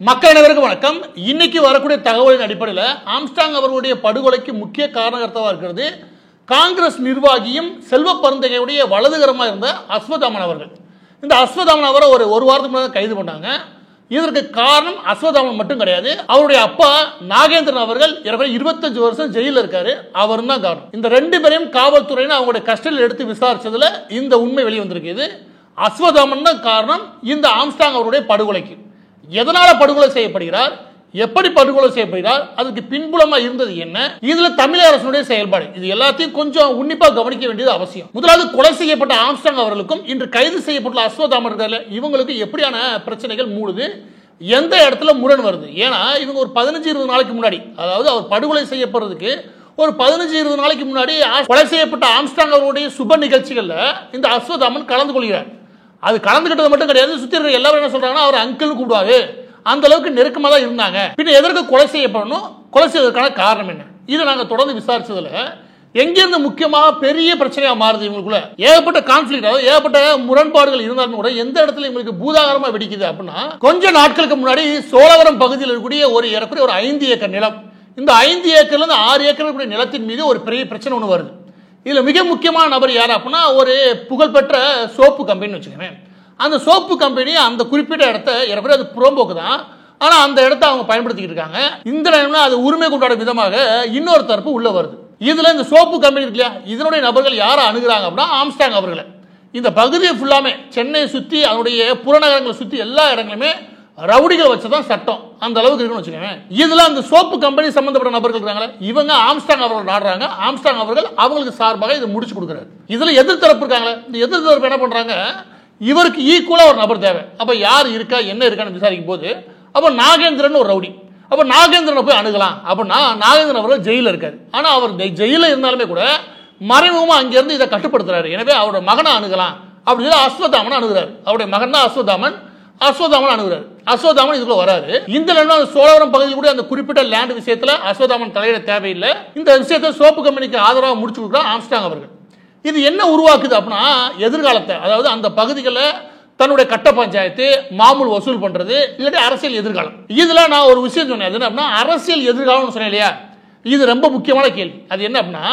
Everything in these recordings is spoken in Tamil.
மக்கள் அனைவருக்கும் வணக்கம். இன்னைக்கு வரக்கூடிய தகவலின் அடிப்படையில் ஆம்ஸ்ட்ராங் அவர்களுடைய படுகொலைக்கு முக்கிய காரணகர்த்தாவாக இருக்கிறது காங்கிரஸ் நிர்வாகியும் செல்வ பருந்தகையுடைய வலதுகரமாக இருந்த அஸ்வத்தாமன் அவர்கள். இந்த அஸ்வத்தாமன் அவரை ஒரு வாரத்துக்கு முன்னாடி கைது பண்ணாங்க. இதற்கு காரணம் அஸ்வத்தாமன் மட்டும் கிடையாது, அவருடைய அப்பா நாகேந்திரன் அவர்கள் 25 வருஷம் ஜெயிலில் இருக்காரு, அவரும் தான் காரணம். இந்த ரெண்டு பேரையும் காவல்துறையினர் அவங்களுடைய கஸ்டடியில் எடுத்து விசாரிச்சதுல இந்த உண்மை வெளியே வந்திருக்கு. அஸ்வத்தாமன் தான் காரணம் இந்த ஆம்ஸ்ட்ராங் அவருடைய படுகொலைக்கு. எதனால படுகொலை செய்யப்படுகிறார், எப்படி படுகொலை செய்யப்படுகிறார், அதுக்கு பின்புலமா இருந்தது என்ன, இதுல தமிழக அரசுடைய செயல்பாடு, இது எல்லாத்தையும் கொஞ்சம் உன்னிப்பா கவனிக்க வேண்டியது அவசியம். முதலாவது, கொலை செய்யப்பட்ட ஆம்ஸ்ட்ராங் அவர்களுக்கும் இன்று கைது செய்யப்பட்ட அஸ்வத்தாமன் இவங்களுக்கு எப்படியான பிரச்சனைகள் மூடுது, எந்த இடத்துல முரண் வருது. ஏன்னா இவங்க ஒரு 15-20 நாளைக்கு முன்னாடி, அதாவது அவர் படுகொலை செய்யப்படுறதுக்கு ஒரு 15-20 நாளைக்கு முன்னாடி கொலை செய்யப்பட்ட ஆம்ஸ்ட்ராங் அவருடைய சுப நிகழ்ச்சிகள்ல இந்த அஸ்வத்தாமன் கலந்து கொள்கிறார். அது கலந்துகிட்டது மட்டும் கிடையாது, சுத்தி இருக்க எல்லாரும் என்ன சொல்றாங்கன்னா அவர் அங்கிள் கூப்பிடுவாரு, அந்த அளவுக்கு நெருக்கமாக தான் இருந்தாங்க. பின்ன எதற்கு கொலை செய்யப்படணும், கொலை செய்வதற்கான காரணம் என்ன, இதை நாங்க தொடர்ந்து விசாரிச்சதுல எங்கிருந்து முக்கியமாக பெரிய பிரச்சனையா மாறுது. இவங்களுக்குள்ள ஏகப்பட்ட கான்ஃபிளிக்ட், அதாவது ஏகப்பட்ட முரண்பாடுகள் இருந்தாலும் கூட எந்த இடத்துல இவங்களுக்கு பூதாகரமா வெடிக்குது அப்படின்னா, கொஞ்ச நாட்களுக்கு முன்னாடி சோழவரம் பகுதியில் இருக்கக்கூடிய ஒரு 5 ஏக்கர் நிலம், இந்த 5 ஏக்கர்ல இருந்து 6 ஏக்கர் நிலத்தின் மீது ஒரு பெரிய பிரச்சனை ஒன்று வருது. இதுல மிக முக்கியமான நபர் யார் அப்படின்னா, ஒரு புகழ்பெற்ற சோப்பு கம்பெனி வச்சுக்கோங்க. அந்த சோப்பு கம்பெனி அந்த குறிப்பிட்ட இடத்த அது புறம்போக்கு தான், ஆனா அந்த இடத்த அவங்க பயன்படுத்திக்கிட்டு இருக்காங்க. இந்த நேரம்ல அது உரிமை கொண்டாட விதமாக இன்னொரு தரப்பு உள்ள வருது. இதுல இந்த சோப்பு கம்பெனி இருக்கு இல்லையா, இதனுடைய நபர்கள் யாரை அணுகுறாங்க அப்படின்னா ஆம்ஸ்ட்ராங் அவர்களை. இந்த பகுதியை ஃபுல்லாமே சென்னையை சுத்தி அதனுடைய புறநகரங்களை சுத்தி எல்லா இடங்களுமே ரவுடிகள் வச்சதான் சட்டம், அந்த அளவுக்கு இருக்குன்னு வச்சுக்கோங்க. இதுல அந்த சோப்பு கம்பெனி சம்பந்தப்பட்ட நபர்கள் இருக்காங்களே, இவங்க ஆம்ஸ்ட்ராங் அவர்கள் நாடுறாங்க. ஆம்ஸ்ட்ராங் அவர்கள் அவங்களுக்கு சார்பாக இதை முடிச்சு கொடுக்குறாரு. இதுல எதிர்த்தரப்பு இருக்காங்களே, இந்த எதிர்த்தரப்பு என்ன பண்றாங்க, இவருக்கு ஈக்குவலா ஒரு நபர் தேவை. அப்ப யார் இருக்கா என்ன இருக்கான்னு விசாரிக்கும் போது அப்ப நாகேந்திரன் ஒரு ரவுடி, அப்ப நாகேந்திரனை போய் அணுகலாம் அப்படின்னா நாகேந்திரன் அவர்கள் ஜெயில இருக்காரு. ஆனா அவர் ஜெயில இருந்தாலுமே கூட மறைமுகமா அங்கிருந்து இதை கட்டுப்படுத்துறாரு. எனவே அவரோட மகனை அணுகலாம் அப்படின்னு சொல்லி அஸ்வத்தாமன் அணுகிறார். அவருடைய மகன் தான் அஸ்வத்தாமன் அணுகிறார். அஸ்வத்தாமன் இதுக்குள்ள வராரு. இந்த சோழவரம் பகுதியில் கூட அந்த குறிப்பிட்ட லேண்ட் விஷயத்துல அஸ்வத்தாமன் தலையிட தேவையில்லை. இந்த விஷயத்தை சோப்பு கம்பெனிக்கு ஆதரவாக முடிச்சு கொடுக்குறார் ஆம்ஸ்ட்ராங் அவர்கள். இது என்ன உருவாக்குது அப்படின்னா, எதிர்காலத்தை, அதாவது அந்த பகுதிகளில் தன்னுடைய கட்ட பஞ்சாயத்து மாமூல் வசூல் பண்றது, இல்லாட்டி அரசியல் எதிர்காலம். இதுல நான் ஒரு விஷயம் சொன்னேன், அது என்ன அப்படின்னா அரசியல் எதிர்காலம்னு சொன்னேன் இல்லையா, இது ரொம்ப முக்கியமான கேள்வி. அது என்ன அப்படின்னா,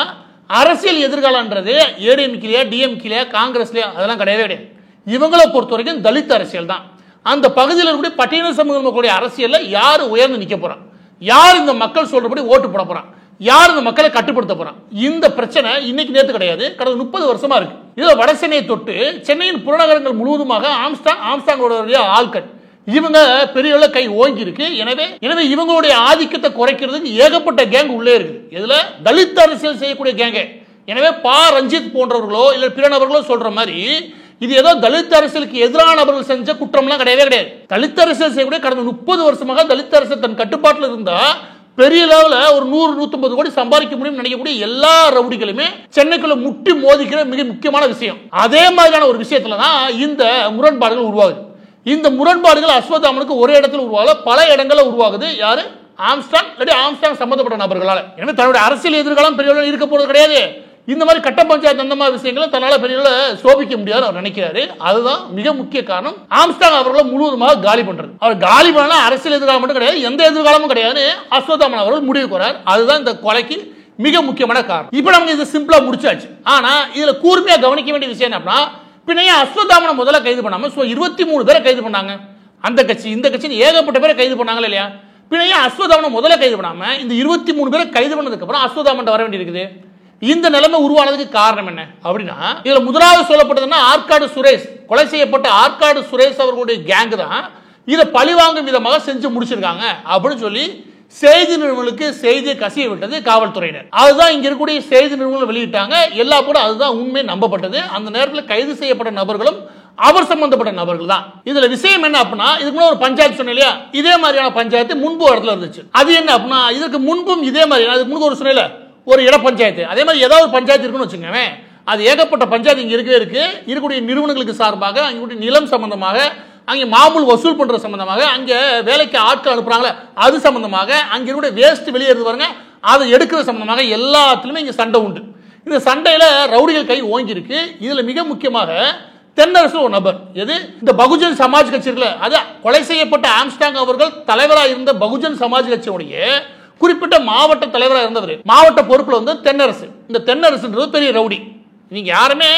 அரசியல் எதிர்காலம்ன்றது ஏடிஎம்கேலையா டிஎம்கேலையா காங்கிரஸ்லையா அதெல்லாம் கிடையவே கிடையாது. இவங்களை பொறுத்த வரைக்கும் தலித் அரசியல் தான். அந்த பகுதியில் இருக்கக்கூடிய பட்டியல சமூக மக்களுடைய அரசியல்ல யார் உயர்ந்து நிற்க போறான், யார் இந்த மக்கள் சொல்றபடி ஓட்டு போட போறான், யார் இந்த மக்களை கட்டுப்படுத்த போறான், இந்த பிரச்சனை இன்னைக்கு நேற்று கிடையாது, கடந்த 30 வருஷமா இருக்கு. இதுல வடசென்னையை தொட்டு சென்னையின் புறநகரங்கள் முழுவதுமாக ஆம்ஸ்ட்ராங்கோட ஆட்கள் இவங்க பெரிய கை ஓங்கி இருக்கு. எனவே இவங்களுடைய ஆதிக்கத்தை குறைக்கிறதுக்கு ஏகப்பட்ட கேங் உள்ளே இருக்கு. இதுல தலித் அரசியல் செய்யக்கூடிய கேங்க. எனவே பா ரஞ்சித் போன்றவர்களோ இல்ல பிற நபர்களோ சொல்ற மாதிரி இது ஏதோ தலித் அரசியலுக்கு எதிரான நபர்கள் செஞ்ச குற்றம்லாம் கிடையவே கிடையாது. தலித் அரசியல் செய்யக்கூடிய கடந்த 30 வருஷமாக தலித் அரசியல் தன் கட்டுப்பாட்டில் இருந்தா பெரிய லெவல ஒரு 100-150 கோடி சம்பாதிக்க முடியும் நினைக்கக்கூடிய எல்லா ரவுடிகளுமே சென்னைக்குள்ள முட்டி மோதிக்கிற மிக முக்கியமான விஷயம். அதே மாதிரியான ஒரு விஷயத்துல தான் இந்த முரண்பாடுகள் உருவாகுது. இந்த முரண்பாடுகள் அஸ்வத்தாமனுக்கு ஒரே இடத்துல உருவாகல, பல இடங்கள்ல உருவாகுது. யாரு, ஆம்ஸ்ட்ராங் சம்பந்தப்பட்ட நபர்களால. எனவே தன்னுடைய அரசியல் எதிர்காலம் பெரிய இருக்க போறது கிடையாது. இந்த மாதிரி கட்ட பஞ்சாயத்து அந்த மாதிரி விஷயங்களை தன்னால பெரிய சோபிக்க முடியாது அவர் நினைக்கிறாரு. அதுதான் மிக முக்கிய காரணம் ஆம்ஸ்ட்ராங் அவர்களை முழுவதுமாக காலி பண்றது. அவர் காலி பண்ணா அரசியல் எதிர்காலம் மட்டும் கிடையாது, எந்த எதிர்காலமும் கிடையாது அஸ்வத்தாமன் அவர்கள் முடிவு போறார். அதுதான் இந்த கொலைக்கு மிக முக்கியமான காரணம். இப்ப நமக்கு இது சிம்பிளா முடிச்சாச்சு. ஆனா இதுல கூர்மையா கவனிக்க வேண்டிய விஷயம் என்ன, பின்னைய அஸ்வத்தாமனை முதல்ல கைது பண்ணாம 23 பேரை கைது பண்ணாங்க. அந்த கட்சி இந்த கட்சி ஏகப்பட்ட பேரை கைது பண்ணாங்களா இல்லையா, பின்னைய அஸ்வத்தாமனை முதல்ல கைது பண்ணாம இந்த 23 பேரை கைது பண்ணதுக்கு அப்புறம் அஸ்வத்தாமன் வர வேண்டி இருக்குது. இந்த நிலைமை உருவானதுக்கு காரணம் என்ன அப்படின்னா, இதுல முதலாவது சொல்லப்பட்டதுன்னா ஆற்காடு சுரேஷ், கொலை செய்யப்பட்ட ஆற்காடு சுரேஷ் அவர்களுடைய கேங் தான் இதை பழிவாங்கும் விதமாக செஞ்சு முடிச்சிருக்காங்க அப்படின்னு சொல்லி செய்தி நிறுவனங்களுக்கு செய்தியை கசிய விட்டது காவல்துறையினர். அதுதான் இங்க இருக்கக்கூடிய செய்தி நிறுவனங்கள் வெளியிட்டாங்க. எல்லா கூட அதுதான் உண்மை நம்பப்பட்டது. அந்த நேரத்தில் கைது செய்யப்பட்ட நபர்களும் அவர் சம்பந்தப்பட்ட நபர்கள் தான். இதுல விஷயம் என்ன அப்படின்னா, இதுக்கு முன்னாடி ஒரு பஞ்சாயத்து சொன்னேன் இல்லையா, இதே மாதிரியான பஞ்சாயத்து முன்பு இடத்துல இருந்துச்சு. அது என்ன அப்படின்னா, இதுக்கு முன்பும் இதே மாதிரி அதுக்கு முன்பு ஒரு சொன்னேன் ஒரு இட பஞ்சாயத்து, அதே மாதிரி ஏதாவது பஞ்சாயத்து இருக்குன்னு வச்சுக்கோங்க. அது ஏகப்பட்ட பஞ்சாயத்து இங்க இருக்கக்கூடிய நிறுவனங்களுக்கு சார்பாக அங்கே நிலம் சம்பந்தமாக, அங்கே மாமூல் வசூல் பண்ற சம்பந்தமாக, அங்க வேலைக்கு ஆட்கள் அனுப்புறாங்களே அது சம்பந்தமாக, அங்க இருக்கக்கூடிய வேஸ்ட் வெளியேறது பாருங்க அதை எடுக்கிற சம்பந்தமாக எல்லாத்துலயுமே இங்க சண்டை உண்டு. இந்த சண்டையில ரவுடிகள் கை ஓங்கி இருக்கு. இதுல மிக முக்கியமாக தென்னரசு ஒரு நபர். எது இந்த பகுஜன் சமாஜ் கட்சி இருக்குல்ல, அது கொலை செய்யப்பட்ட ஆம்ஸ்டாங் அவர்கள் தலைவராக இருந்த பகுஜன் சமாஜ் கட்சியுடைய குறிப்பிட்ட மாவட்ட தலைவராக இருந்தவர். மாவட்ட பொறுப்புல வந்து தென்னரசு. இந்த தென்னரசுன்றது பெரிய ரவுடி. நீங்க யாருமே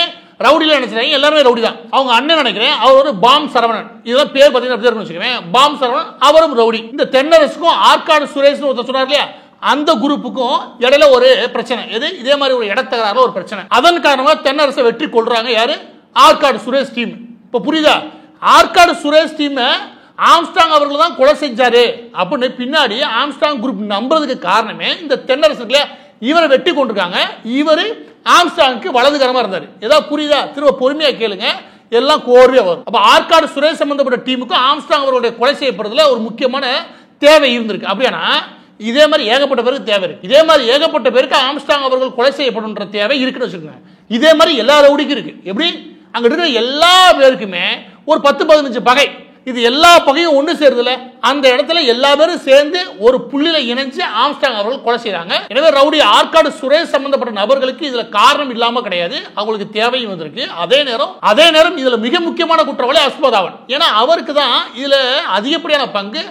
ரவுடில நினைச்சாங்க, எல்லாருமே ரவுடி தான். அவங்க அண்ணன் நினைக்கிறேன், அவர் ஒரு பாம் சரவணன். இதெல்லாம் பேர் பார்த்தீங்கன்னா வச்சுக்கோங்க, பாம் சரவணன், அவரும் ரவுடி. இந்த தென்னரசுக்கும் ஆற்காடு சுரேஷ் ஒருத்தர் சொன்னார் இல்லையா, அந்த குரூப்புக்கும் இடையில ஒரு பிரச்சனை. எது இதே மாதிரி ஒரு இடத்தகராறுல ஒரு பிரச்சனை. அதன் காரணமா தென்னரசை வெற்றி கொள்றாங்க யாரு, ஆற்காடு சுரேஷ் டீம். இப்ப புரியுதா, ஆற்காடு சுரேஷ் டீம் ஆம்ஸ்டாங் அவர்கள் தான் கொலை செஞ்சாரு அப்படின்னு பின்னாடி ஆம்ஸ்டாங் குரூப் நம்புறதுக்கு காரணமே இந்த தென்னரசுல இவரை வெட்டி கொண்டிருக்காங்க. இவரு ஆம்ஸ்டாங்க்கு வலதுகரமா இருந்தாரு. ஏதாவது புரியுதா, திரும்ப பொறுமையா கேளுங்க, எல்லாம் கோர்வையா வரும். அப்ப ஆற்காடு சுரேஷ் சம்பந்தப்பட்ட டீமுக்கு ஆம்ஸ்டாங் அவர்களுடைய கொலை செய்யப்படுறதுல ஒரு முக்கியமான தேவை இருந்திருக்கு. அப்படின்னா இதே மாதிரி ஏகப்பட்ட பேருக்கு தேவை இருக்கு. இதே மாதிரி ஏகப்பட்ட பேருக்கு ஆம்ஸ்டாங் அவர்கள் கொலை செய்யப்படுன்ற தேவை இருக்குன்னு வச்சுக்கோங்க. இதே மாதிரி எல்லா ரவுடிக்கும் இருக்கு. எப்படி அங்க இருக்கிற எல்லா பேருக்குமே ஒரு 10-15 பகை. இது எல்லா பகையும் ஒன்று சேருதுல, அந்த இடத்துல எல்லா பேரும் சேர்ந்து ஒரு புள்ளியில இணைஞ்சு ஆம்ஸ்டாங் அவர்கள் கொலை செய்றாங்க. எனவே ரவுடி ஆற்காடு சுரேஷ் சம்பந்தப்பட்ட நபர்களுக்கு இதுல காரணம் இல்லாம கிடையாது, அவங்களுக்கு தேவையும் வந்திருக்கு. அதே நேரம் இதுல மிக முக்கியமான குற்றவாளி அஸ்வதாமன். ஏன்னா அவருக்கு தான் இதுல அதிகப்படியான பங்கு,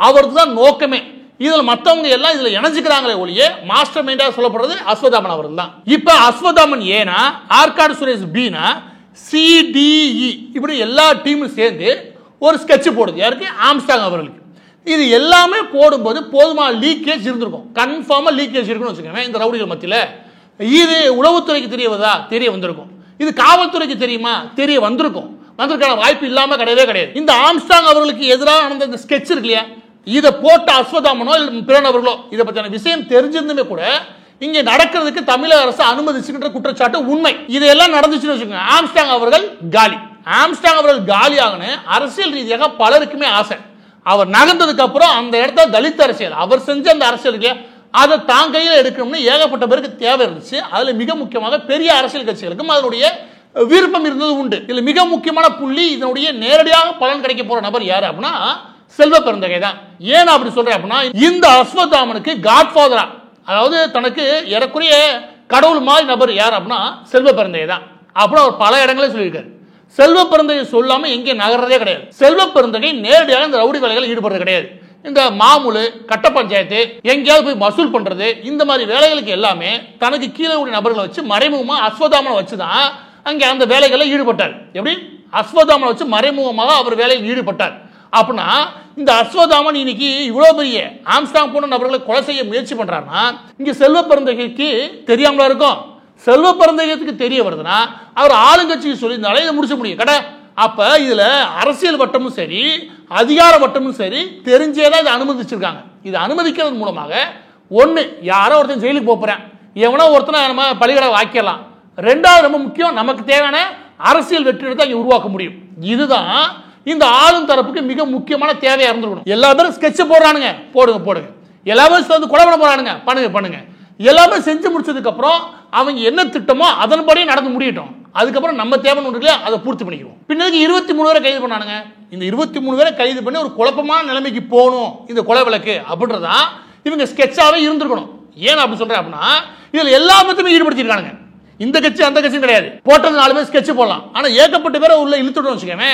அவருக்கு தான் நோக்கமே. இதுல மத்தவங்க எல்லாம் இதுல இணைஞ்சுக்கிறாங்களே ஒழிய மாஸ்டர் மைண்டா சொல்லப்படுறது அஸ்வதாமன் அவர்கள் தான். இப்ப அஸ்வதாமன் ஏனா, ஆற்காடு சுரேஷ் பீனா, சிடிஇ இப்படி எல்லா டீமும் சேர்ந்து ஒரு ஸ்கெட்ச் போடுது. யாருக்கு, ஆம்ஸ்டாங் அவர்களுக்கு. இது எல்லாமே போடும்போது போதுமான லீக்கேஜ் இருந்திருக்கும், கன்ஃபார்மா லீக்கேஜ் இருக்குன்னு வச்சுக்கோங்க. இந்த ரவுடிகள் மத்தியில இது உளவுத்துறைக்கு தெரிய வந்திருக்கும், இது காவல்துறைக்கு தெரியுமா, தெரிய வந்திருக்கும். வந்திருக்கான வாய்ப்பு இல்லாம கிடையவே கிடையாது. இந்த ஆம்ஸ்டாங் அவர்களுக்கு எதிராக நடந்த இந்த ஸ்கெட்ச் இருக்கு இல்லையா, இதை போட்ட அஸ்வதாமனோ பிறனவர்களோ இதை பற்றின விஷயம் தெரிஞ்சிருந்துமே கூட இங்க நடக்கிறதுக்கு தமிழக அரசு அனுமதிச்சுக்கின்ற குற்றச்சாட்டு உண்மை. இதெல்லாம் நடந்துச்சுன்னு வச்சுக்கோங்க, ஆம்ஸ்டாங் அவர்கள் காலி. ஆம்ஸ்டாங் அவர்கள் காலி ஆகணும் அரசியல் ரீதியாக பலருக்குமே ஆசை. அவர் நகர்ந்ததுக்கு அப்புறம் அந்த இடத்துல தலித் அரசியல், அவர் செஞ்ச அந்த அரசியலுக்கு அதை தான் கையில் எடுக்கணும்னு ஏகப்பட்ட பேருக்கு தேவை இருந்துச்சு. அதுல மிக முக்கியமாக பெரிய அரசியல் கட்சிகளுக்கும் அதனுடைய விருப்பம் இருந்தது உண்டு. இதுல மிக முக்கியமான புள்ளி, இதனுடைய நேரடியாக பலன் கிடைக்க போற நபர் யாரு அப்படின்னா செல்வ பெருந்தகை தான். ஏன் அப்படி சொல்றேன் அப்படின்னா, இந்த அஸ்வத்தாமனுக்கு காட்ஃபாதரா, அதாவது தனக்கு ஏறக்குறைய கடவுள் மாதிரி நபர் யார் அப்படின்னா செல்வ பெருந்தகை தான். அப்புறம் அவர் பல இடங்களே சொல்லியிருக்காரு. செல்வ பெருந்தகை சொல்லாம எங்கே நகர்றதே கிடையாது. செல்வ பெருந்தகை நேரடியாக இந்த ரவுடி வேலைகள் ஈடுபடுறது கிடையாது. இந்த மாமூலு, கட்ட பஞ்சாயத்து, எங்கேயாவது போய் வசூல் பண்றது, இந்த மாதிரி வேலைகளுக்கு எல்லாமே தனக்கு கீழே உள்ள நபர்களை வச்சு மறைமுகமா அஸ்வத்தாமனை வச்சுதான் அங்கே அந்த வேலைகளில் ஈடுபட்டார். எப்படி அஸ்வத்தாமனை வச்சு மறைமுகமாக அவர் வேலையில் ஈடுபட்டார். அப்படின்னா இந்த அஸ்வத்தாமன் இன்னைக்கு இவ்வளவு பெரிய ஆம்ஸ்டாங் போன்ற நபர்களை கொலை செய்ய முயற்சி பண்றாருன்னா இங்க செல்வ பெருந்தகைக்கு தெரியாமலா இருக்கும். செல்வ பெருந்தகைக்கு தெரிய வருதுன்னா அவர் ஆளுங்கட்சிக்கு சொல்லியிருந்தாலே இதை முடிச்ச முடியும் கடை. அப்ப இதுல அரசியல் வட்டமும் சரி, அதிகார வட்டமும் சரி தெரிஞ்சேதான் இதை அனுமதிச்சிருக்காங்க. இது அனுமதிக்கிறது மூலமாக ஒண்ணு, யாரோ ஒருத்தன் ஜெயிலுக்கு போறேன், எவனோ ஒருத்தனை நம்ம பலிகடை வாக்கிடலாம். ரெண்டாவது ரொம்ப முக்கியம், நமக்கு தேவையான அரசியல் வெற்றி தான் இங்க உருவாக்க முடியும். இதுதான் இந்த ஆளும் தரப்புக்கு மிக முக்கியமான தேவையா இருந்திருக்கணும். எல்லா பேரும் ஸ்கெட்ச் போடுறானுங்க, போடுங்க. எல்லா பேரும் சேர்ந்து கொலை பண்ண போறானுங்க, பண்ணுங்க. எல்லாமே செஞ்சு முடிச்சதுக்கு அப்புறம் அவங்க என்ன திட்டமோ அதன்படியே நடந்து முடியட்டும். அதுக்கப்புறம் நம்ம தேவை ஒன்று இல்லையா, அதை பூர்த்தி பண்ணிக்கிறோம். பின்னதுக்கு 23 பேரை கைது பண்ணானுங்க. இந்த 23 பேரை கைது பண்ணி ஒரு குழப்பமான நிலைமைக்கு போகணும் இந்த கொலை வழக்கு அப்படின்றதா இவங்க ஸ்கெட்சாவே இருந்திருக்கணும். ஏன் அப்படி சொல்றேன் அப்படின்னா, இதுல எல்லா மத்தமே ஈடுபடுத்திருக்கானுங்க. இந்த கட்சி அந்த கட்சியும் கிடையாது. போட்டது 4 பேர் ஸ்கெட்ச் போடலாம், ஆனா ஏகப்பட்ட பேரை உள்ள இழுத்துட்டு வச்சுக்கவே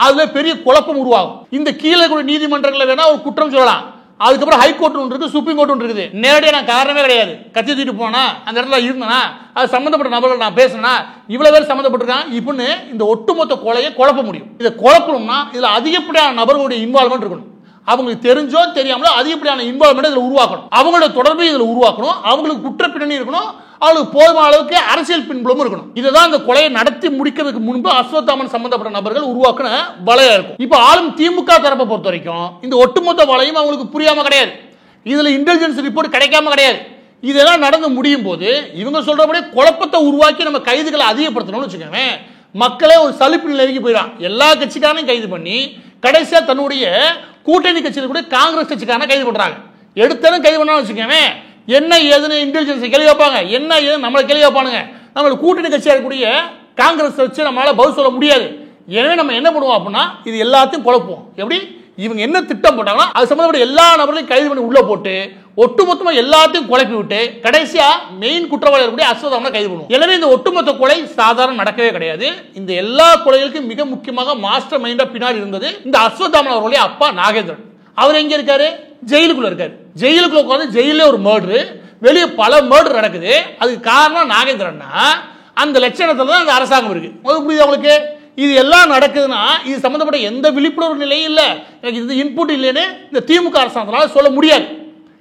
அதுல பெரிய குழப்பம் உருவாகும். இந்த கீழே கூட நீதிமன்றங்களில் வேணா ஒரு குற்றம் சொல்லலாம், அதுக்கப்புறம் ஹைகோர்ட் ஒன்று இருக்கு, சுப்ரீம் கோர்ட் ஒன்று இருக்குது. நேரடியாக நான் காரணமே கிடையாது, கட்சி தூக்கிட்டு போனா அந்த இடத்துல இருந்தனா அது சம்பந்தப்பட்ட நபர்கள் நான் பேசினா இவ்வளவு பேர் சம்பந்தப்பட்டிருக்காங்க இப்படின்னு இந்த ஒட்டுமொத்த கொலையை குழப்ப முடியும். இதை குழப்பணும்னா இதுல அதிகப்படியான நபர்களுடைய இன்வால்மெண்ட் இருக்கணும். அவங்களுக்கு தெரிஞ்சோ தெரியாமலோ அதிகப்படியான இன்வால்மெண்ட் இதுல உருவாக்கணும். அவங்களோட தொடர்பை இதுல உருவாக்கணும். அவங்களுக்கு குற்ற பின்னணி இருக்கணும். அவங்களுக்கு போதுமான அளவுக்கு அரசியல் பின்புலமும் இருக்கணும். இதுதான் இந்த கொலையை நடத்தி முடிக்கிறதுக்கு முன்பு அஸ்வத்தாமன் சம்பந்தப்பட்ட நபர்கள் உருவாக்குன வலையா இருக்கும். இப்ப ஆளும் திமுக தரப்பை பொறுத்த வரைக்கும் இந்த ஒட்டுமொத்த வலையும் அவங்களுக்கு புரியாம கிடையாது. இதுல இன்டெலிஜென்ஸ் ரிப்போர்ட் கிடைக்காம கிடையாது. இதெல்லாம் நடந்து முடியும் போது இவங்க சொல்றபடி குழப்பத்தை உருவாக்கி நம்ம கைதுகளை அதிகப்படுத்தணும்னு வச்சுக்கோங்க, மக்களே ஒரு சலிப்பு நிலைக்கு போயிடும். எல்லா கட்சிக்காரையும் கைது பண்ணி கடைசியா தன்னுடைய கூட்டணி கட்சியில் கூட காங்கிரஸ் கட்சிக்காரனை கைது பண்றாங்க. எடுத்தனும் கைது பண்ணாலும் வச்சுக்கோங்க, என்ன ஏதுன்னு இன்டெலிஜென்ஸ் கேள்வி வைப்பாங்க, என்ன ஏது நம்மளை கேள்வி வைப்பானுங்க. நம்மளோட கூட்டணி கட்சியாக இருக்கக்கூடிய காங்கிரஸ் வச்சு நம்மளால பதில் சொல்ல முடியாது. எனவே நம்ம என்ன பண்ணுவோம் அப்படின்னா இது எல்லாத்தையும் குழப்போம். எப்படி இவங்க என்ன திட்டம் போட்டாங்களோ அது சம்பந்தப்பட்ட எல்லா நபர்களையும் கைது பண்ணி உள்ள போட்டு ஒட்டுமொத்தமா எல்லாத்தையும் குழப்பி விட்டு கடைசியா மெயின் குற்றவாளி இருக்கக்கூடிய அஸ்வத்தாமனை கைது பண்ணுவோம். எனவே இந்த ஒட்டுமொத்த கொலை சாதாரண நடக்கவே கிடையாது. இந்த எல்லா கொலைகளுக்கும் மிக முக்கியமாக மாஸ்டர் மைண்டா பின்னாடி இருந்தது இந்த அஸ்வத்தாமன் அவர்களுடைய அப்பா நாகேந்திரன். அவர் எங்க இருக்காரு? ஜெயிலுக்குள்ள இருக்காரு. ஜெயிலுக்குள்ள உட்கார்ந்து ஜெயிலே ஒரு மர்டர், வெளியே பல மர்டர் நடக்குது. அதுக்கு காரணம் நாகேந்திரன்னா அந்த லட்சணத்துல தான் அந்த அரசாங்கம் இருக்கு. புரியுது அவங்களுக்கு? இது எல்லாம் நடக்குதுன்னா இது சம்பந்தப்பட்ட எந்த விழிப்புணர்வு நிலையும் இல்லை, எனக்கு இது இன்புட் இல்லைன்னு இந்த திமுக அரசாங்கத்தினால சொல்ல முடியாது.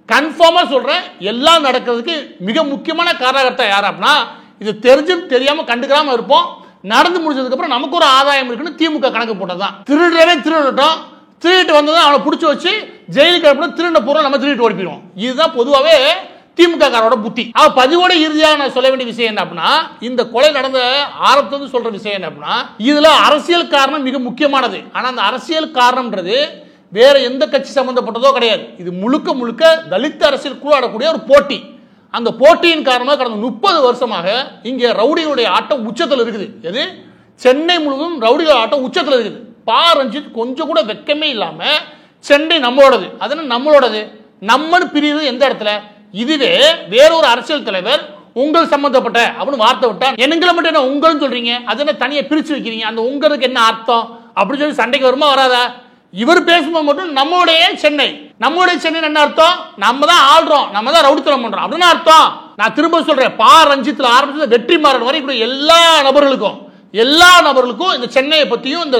கன்ஃபார்மா சொல்றேன், எல்லாம் நடக்கிறதுக்கு மிக முக்கியமான காரணகர்த்தா யார் அப்படின்னா இது தெரிஞ்சும் தெரியாம கண்டுக்காம இருப்போம். நடந்து முடிஞ்சதுக்கு அப்புறம் நமக்கு ஒரு ஆதாயம் இருக்குன்னு திமுக கணக்கு போட்டதான். திருடுறவே திருடட்டும், திருட்டு வந்ததும் அவனை பிடிச்சி வச்சு ஜெயிலுக்கு அனுப்பணும், திருட பொருள் நம்ம திருட்டு ஓடிப்பிடுவோம். இதுதான் பொதுவாகவே திமுக காரோட புத்தி. பதிவோட இறுதியாக நான் சொல்ல வேண்டிய விஷயம் என்ன அப்படின்னா, இந்த கொலை நடந்த ஆரம்பத்துல சொல்ற விஷயம் என்ன அப்படின்னா, இதுல அரசியல் காரணம் மிக முக்கியமானது. ஆனா அந்த அரசியல் காரணம்ன்றது வேற எந்த கட்சி சம்பந்தப்பட்டதோ கிடையாது. இது முழுக்க முழுக்க தலித் அரசியல் கூடாடக்கூடிய ஒரு போட்டி. அந்த போட்டியின் காரணமாக கடந்த 30 வருஷமாக இங்க ரவுடிகளுடைய ஆட்டம் உச்சத்தில் இருக்குது. எது? சென்னை முழுவதும் ரவுடிகள் ஆட்டம் உச்சத்தில் இருக்குது. பா ரஞ்சித் கொஞ்சம் கூட வெக்கமே இல்லாம சென்னை நம்மளோடது, அதனால நம்மளோடது நம்மன்னு பிரிவு எந்த இடத்துல? இதுவே வேறொரு அரசியல் தலைவர் உங்கள் சம்பந்தப்பட்ட அப்படின்னு வார்த்தை விட்டா எங்களை மட்டும் என்ன உங்கள்னு சொல்றீங்க, அது என்ன தனியா பிரிச்சு வைக்கிறீங்க, அந்த உங்களுக்கு என்ன அர்த்தம் அப்படின்னு சொல்லி சண்டைக்கு வருமா வராதா? இவர் பேசும்போது மட்டும் நம்மளுடைய சென்னை, நம்மளுடைய சென்னை என்ன அர்த்தம்? நம்ம தான் ஆள்றோம், நம்ம தான் ரவுடித்தனம் பண்றோம் அப்படின்னு அர்த்தம். நான் திரும்ப சொல்றேன், பா ரஞ்சித்ல ஆரம்பிச்சது வெற்றிமாறன் வரை எல்லா நபர்களுக்கும் இந்த சென்னையை பத்தியும் இந்த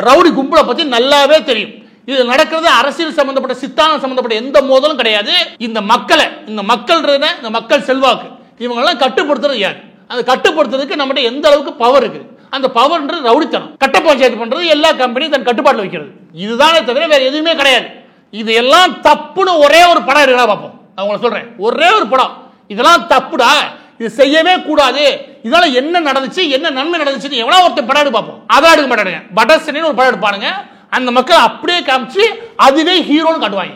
ரவுடி கும்பலை பத்தி நல்லாவே தெரியும். இது நடக்கிறது அரசியல் சம்பந்தப்பட்ட சித்தாந்தம் சம்பந்தப்பட்ட எந்த மோதலும் கிடையாது. இந்த மக்கள் செல்வாக்கு இவங்க எல்லாம் கட்டுப்படுத்துறது யார்? அந்த கட்டுப்படுத்துறதுக்கு நம்மகிட்ட எந்த அளவுக்கு பவர் இருக்கு? அந்த பவர்ன்றது ரவுடித்தனம். கட்ட பஞ்சாயத்து பண்றது எல்லா கம்பெனியும் தன் கட்டுப்பாட்டில் வைக்கிறது. இதுதானே தவிர வேற எதுவுமே கிடையாது. இது எல்லாம் தப்புன்னு ஒரே ஒரு படம் இருக்கா பார்ப்போம். அவங்க சொல்றேன், ஒரே ஒரு படம், இதெல்லாம் தப்புடா, இது செய்யவே கூடாது, இதனால என்ன நடந்துச்சு, என்ன நன்மை நடந்துச்சு, எவ்வளவு ஒருத்தர் படம் எடுத்து பார்ப்போம். அதான் எடுக்க மாட்டானுங்க. பட்டர்சனின்னு ஒரு படம் எடுப்பானுங்க, அந்த மக்கள் அப்படியே காமிச்சு அதுவே ஹீரோன்னு காட்டுவாங்க.